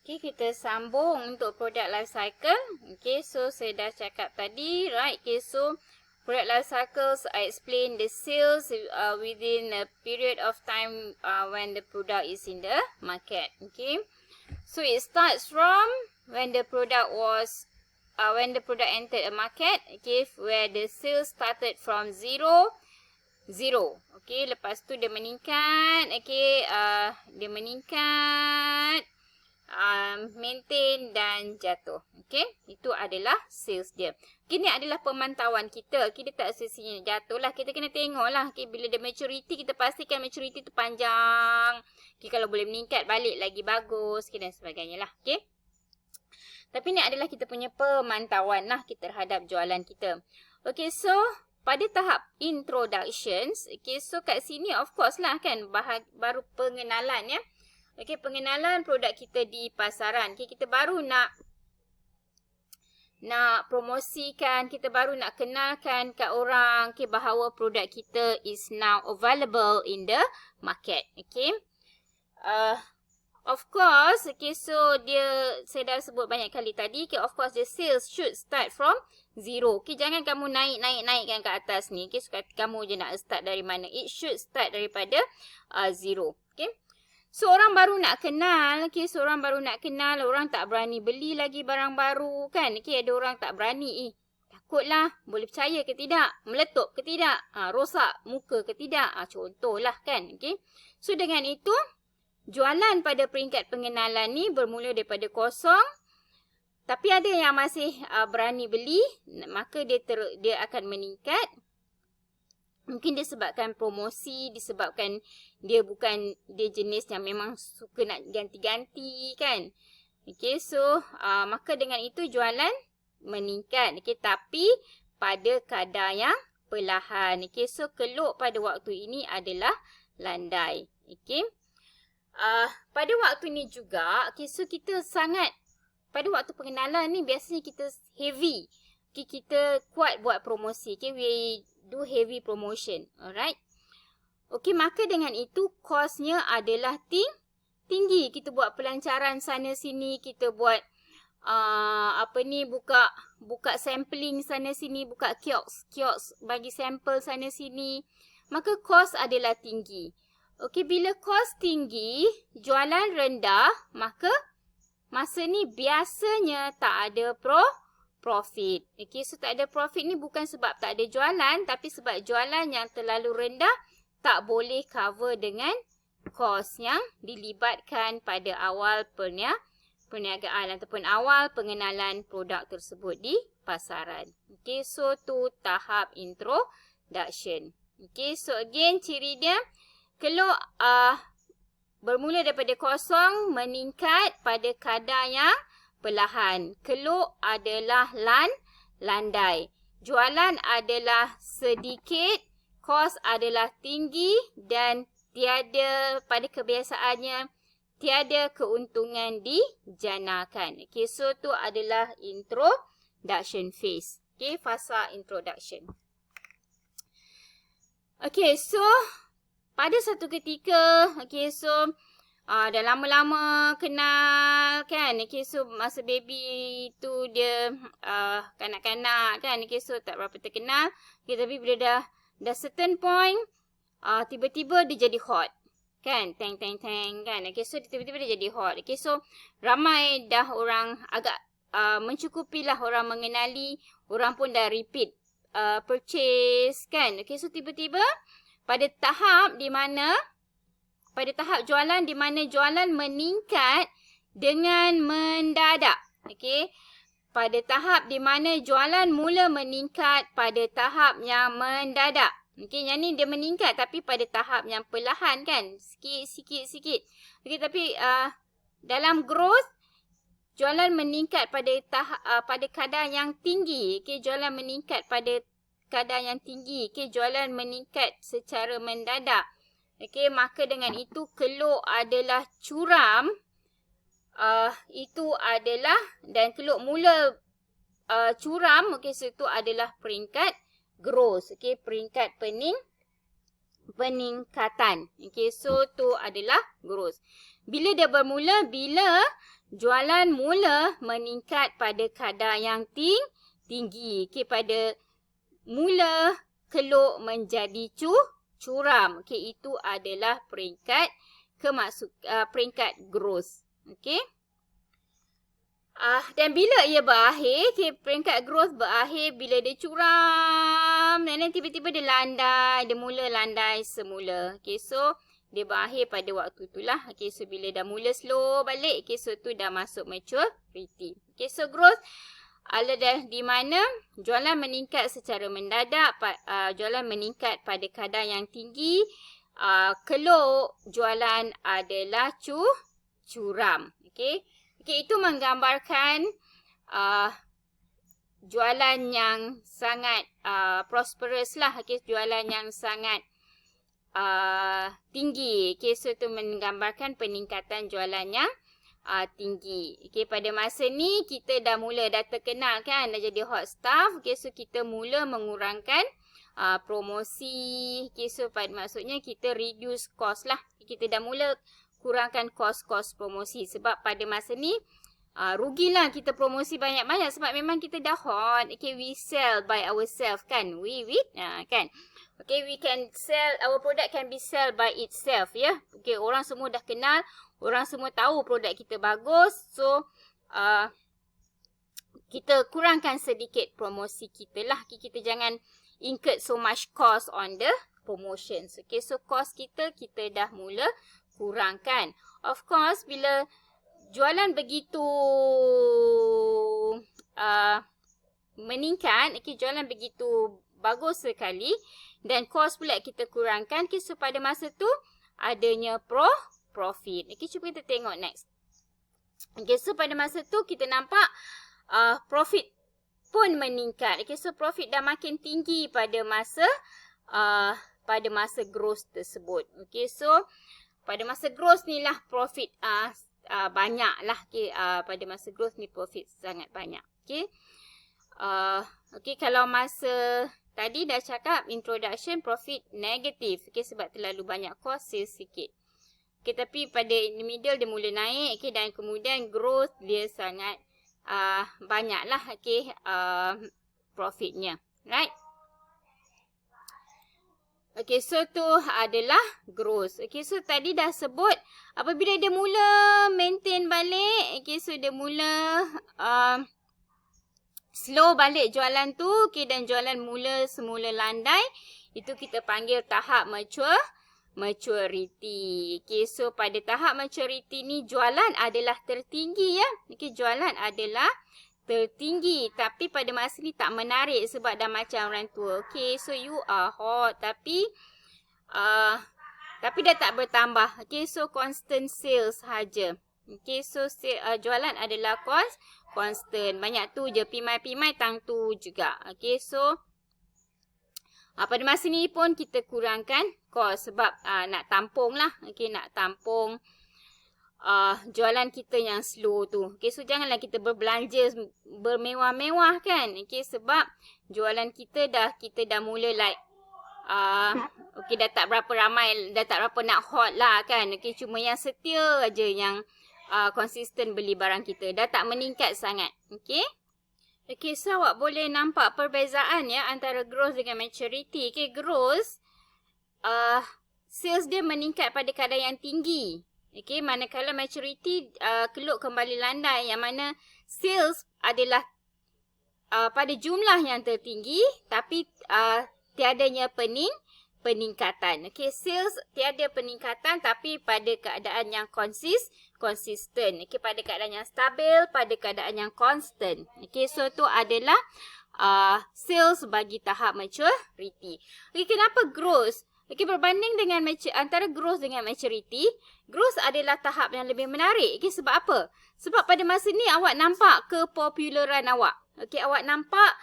Okay, kita sambung untuk product life cycle. Okay, so saya dah cakap tadi, right? Okay, so product life cycles, I explain the sales within a period of time when the product is in the market. Okay, so it starts from when the product entered a market. Okay, where the sales started from zero. Okay, lepas tu dia meningkat. Okay, dia meningkat. Maintain dan jatuh. Okay, itu adalah sales dia. Okay, ni adalah pemantauan kita. Okay, dia tak sesinya jatuh lah. Kita kena tengok lah. Okay, bila dia maturity, kita pastikan maturity tu panjang. Okay, kalau boleh meningkat balik lagi bagus. Okay, dan sebagainya lah. Okay. Tapi ni adalah kita punya pemantauan lah kita terhadap jualan kita. Okay, so pada tahap introductions. Okay, so kat sini of course lah kan. Baru pengenalan ya. Okay, pengenalan produk kita di pasaran. Okay, kita baru nak promosikan, kita baru nak kenalkan kat orang okay, bahawa produk kita is now available in the market. Okay. Of course, okay, so saya dah sebut banyak kali tadi, okay, of course the sales should start from zero. Okay, jangan kamu naikkan ke atas ni. Okay, so kamu je nak start dari mana. It should start daripada zero. Okay. So, orang baru nak kenal, okay, orang tak berani beli lagi barang baru, kan? Okay, ada orang tak berani, takutlah, boleh percaya ke tidak? Meletup ke tidak? Rosak muka ke tidak? Contohlah, kan? Okay. So, dengan itu, jualan pada peringkat pengenalan ni bermula daripada kosong, tapi ada yang masih berani beli, maka dia akan meningkat. Mungkin disebabkan promosi, disebabkan dia jenis yang memang suka nak ganti-ganti kan. Okay, so maka dengan itu jualan meningkat. Okay, tapi pada kadar yang perlahan. Okay, so keluk pada waktu ini adalah landai. Okay. Pada waktu ni juga, okay, so kita pada waktu pengenalan ni biasanya kita heavy. Okay, kita kuat buat promosi. Okay, we do heavy promotion. Alright. Okay, maka dengan itu kosnya adalah tinggi. Kita buat pelancaran sana sini, kita buat buka sampling sana sini, buka kiosk bagi sampel sana sini. Maka kos adalah tinggi. Okay, bila kos tinggi, jualan rendah, maka masa ni biasanya tak ada profit. Okay, so tak ada profit ni bukan sebab tak ada jualan, tapi sebab jualan yang terlalu rendah tak boleh cover dengan kos yang dilibatkan pada awal perniagaan ataupun awal pengenalan produk tersebut di pasaran. Okay, so tu tahap introduction. Okay, so again ciri dia keluk bermula daripada kosong meningkat pada kadar yang perlahan. Keluk adalah landai. Jualan adalah sedikit, kos adalah tinggi dan pada kebiasaannya tiada keuntungan dijanakan. Okay, so tu adalah introduction phase. Okay, fasa introduction. Okay, so pada satu ketika, okay, so dah lama-lama kenal kan. Okay, so masa baby tu dia kanak-kanak kan. Okay, so tak berapa terkenal. Okay, tapi bila dah certain point, tiba-tiba dia jadi hot. Kan, teng kan. Okay, so tiba-tiba dia jadi hot. Okay, so ramai dah orang agak mencukupilah orang mengenali. Orang pun dah repeat purchase kan. Okay, so tiba-tiba pada tahap jualan di mana jualan meningkat dengan mendadak. Okey. Pada tahap di mana jualan mula meningkat pada tahap yang mendadak. Okey, yang ni dia meningkat tapi pada tahap yang perlahan kan. Sikit. Okey, tapi dalam growth jualan meningkat pada kadar yang tinggi. Okey, jualan meningkat pada kadar yang tinggi. Okey, jualan meningkat secara mendadak. Okey, maka dengan itu keluk adalah curam. Itu adalah dan keluk mula curam. Okey, so itu adalah peringkat growth. Okey, peringkat peningkatan. Okey, so tu adalah growth. Bila dia bermula? Bila jualan mula meningkat pada kadar yang tinggi. Okey, pada mula keluk menjadi curam. Okey, itu adalah peringkat peringkat growth. Okey. Dan bila ia berakhir, okay, peringkat growth berakhir bila dia curam dan tiba-tiba dia landai, dia mula landai semula. Okay, so dia berakhir pada waktu itulah. Okay, so bila dah mula slow balik, okay, so tu dah masuk maturity. Okay, so growth adalah di mana jualan meningkat secara mendadak, jualan meningkat pada kadar yang tinggi, keluk jualan adalah curam. Okay. Okay, itu menggambarkan jualan yang sangat prosperous lah. Okay, jualan yang sangat tinggi. Okay, so itu menggambarkan peningkatan jualan yang tinggi. Okay, pada masa ni kita dah terkenal kan, dah jadi hot stuff. Okay, so kita mula mengurangkan promosi. Okay, so maksudnya kita reduce cost lah. Kita dah mula kurangkan kos-kos promosi. Sebab pada masa ni rugilah kita promosi banyak-banyak sebab memang kita dah hot. Okay, we sell by ourselves kan. Kan. Okay, we can sell, our product can be sell by itself ya. Okay, orang semua dah kenal, orang semua tahu produk kita bagus. So kita kurangkan sedikit promosi kita lah. Okay, kita jangan incur so much cost on the promotions. Okay, so cost kita dah mula kurangkan. Of course, bila jualan begitu meningkat, okay, jualan begitu bagus sekali dan kos pula kita kurangkan, okay, so pada masa tu adanya profit. Okay, cuba kita tengok next. Okay, so pada masa tu kita nampak profit pun meningkat. Okay, so profit dah makin tinggi pada masa growth tersebut. Okay, so pada masa growth ni lah profit banyak lah. Okay, pada masa growth ni profit sangat banyak. Okay. Okay, kalau masa tadi dah cakap introduction profit negatif. Okay, sebab terlalu banyak cost, sales sikit. Okay, tapi pada in the middle dia mula naik. Okay, dan kemudian growth dia sangat banyak lah. Okay, profitnya. Right. Okay, so tu adalah growth. Okay, so tadi dah sebut apabila dia mula maintain balik. Okay, so dia mula slow balik jualan tu. Okay, dan jualan semula landai. Itu kita panggil tahap maturity. Okay, so pada tahap maturity ni jualan adalah tertinggi ya. Okay, jualan adalah tertinggi, tapi pada masa ni tak menarik sebab dah macam orang tua. Okay, so you are hot tapi dah tak bertambah. Okay, so constant sales sahaja. Okay, so jualan adalah constant. Banyak tu je, pimai-pimai tang tu juga. Okay, so pada masa ni pun kita kurangkan kos sebab nak tampung lah. Okay, nak tampung jualan kita yang slow tu. Okay, so janganlah kita berbelanja bermewah-mewah kan. Okay, sebab jualan kita dah mula like okay, dah tak berapa ramai, dah tak berapa nak hot lah kan. Okay, cuma yang setia aja yang konsisten beli barang kita. Dah tak meningkat sangat. Okay. Okay, so awak boleh nampak perbezaan ya antara growth dengan maturity. Okay, growth sales dia meningkat pada kadar yang tinggi. Okay, manakala maturity keluk kembali landai, yang mana sales adalah pada jumlah yang tertinggi tapi tiadanya peningkatan. Okay, sales tiada peningkatan tapi pada keadaan yang konsisten. Okay, pada keadaan yang stabil, pada keadaan yang constant. Okay, so tu adalah sales bagi tahap maturity. Okay, kenapa growth? Okay, berbanding dengan antara growth dengan maturity, growth adalah tahap yang lebih menarik. Okay, sebab apa? Sebab pada masa ni awak nampak kepopularan awak. Okay, awak nampak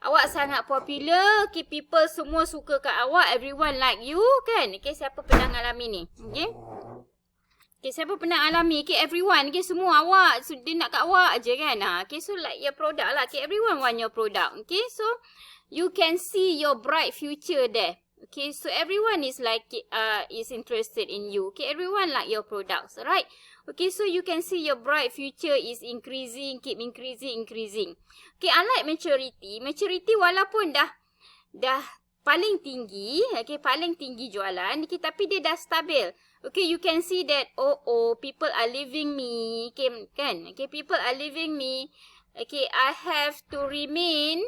awak sangat popular. Okay, people semua suka kat awak. Everyone like you kan? Okay, siapa pernah alami ni? Okay. Okay, siapa pernah alami? Okay, everyone. Okay, semua awak. So, dia nak kat awak je kan? Okay, so like your product lah. Okay, everyone want your product. Okay, so you can see your bright future there. Okay, so everyone is is interested in you. Okay, everyone like your products, right? Okay, so you can see your bright future is increasing, keep increasing. Okay, unlike maturity walaupun dah paling tinggi, okay, paling tinggi jualan, okay, tapi dia dah stabil. Okay, you can see that, people are leaving me, okay, kan? Okay, people are leaving me. Okay, I have to remain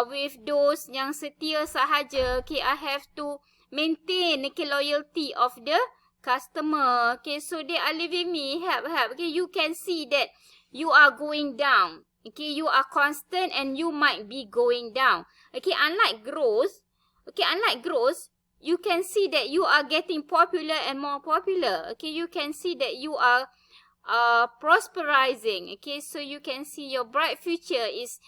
with those yang setia sahaja. Okay, I have to maintain, okay, loyalty of the customer. Okay, so they are leaving me, help. Okay, you can see that you are going down. Okay, you are constant and you might be going down. Okay, unlike growth, you can see that you are getting popular and more popular. Okay, you can see that you are prosperizing. Okay, so you can see your bright future is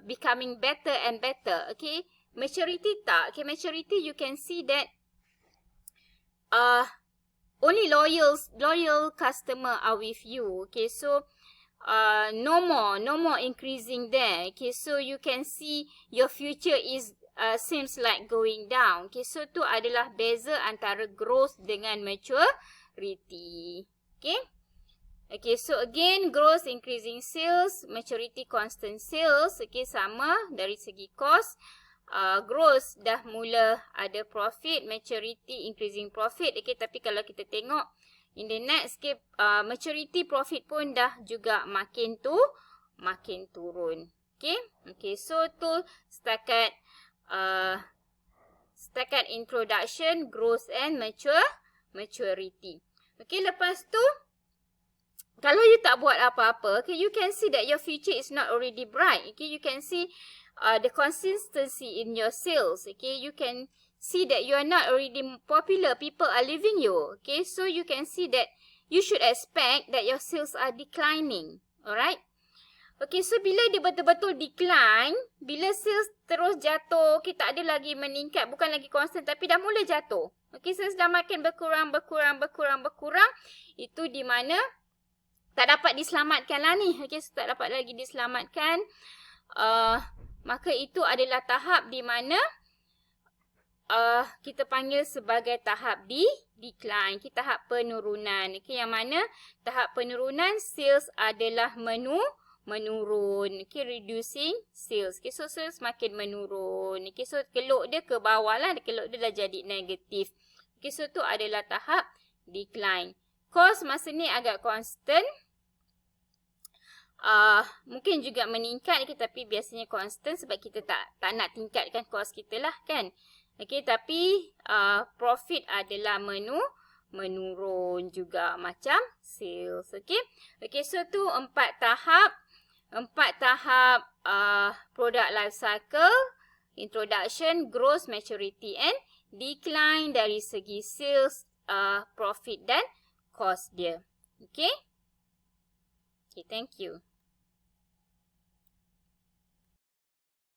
becoming better and better. Okay, maturity tak. Okay, maturity you can see that only loyal customer are with you. Okay, so no more increasing there. Okay, so you can see your future is seems like going down. Okay, so tu adalah beza antara growth dengan maturity. Okay, so again, growth increasing sales, maturity constant sales. Okay, sama dari segi cost. Growth dah mula ada profit, maturity increasing profit. Okay, tapi kalau kita tengok in the next, okay, maturity profit pun dah juga makin turun. Okay, so tu setakat introduction, growth and maturity. Okay, lepas tu, kalau you tak buat apa-apa, okay, you can see that your future is not already bright. Okay, you can see the consistency in your sales. Okay, you can see that you are not already popular. People are leaving you. Okay, so you can see that you should expect that your sales are declining. Alright. Okay, so bila dia betul-betul decline, bila sales terus jatuh, okay, tak ada lagi meningkat, bukan lagi constant, tapi dah mula jatuh. Okay, sales dah makin berkurang, itu di mana tak dapat diselamatkan lah ni. Okay, so tak dapat lagi diselamatkan. Maka itu adalah tahap di mana kita panggil sebagai tahap decline. Okay, tahap penurunan. Okay, yang mana tahap penurunan sales adalah menurun. Okay, reducing sales. Okay, so sales makin menurun. Okay, so keluk dia ke bawah lah. Keluk dia dah jadi negatif. Okay, so tu adalah tahap decline. Cost masa ni agak constant. Mungkin juga meningkat, okay, tapi biasanya constant sebab kita tak nak tingkatkan cost kita lah, kan. Okay, tapi profit adalah menurun juga macam sales. Okay, so tu 4 tahap product life cycle, introduction, growth, maturity and decline dari segi sales, profit dan cost dia. Okay, thank you.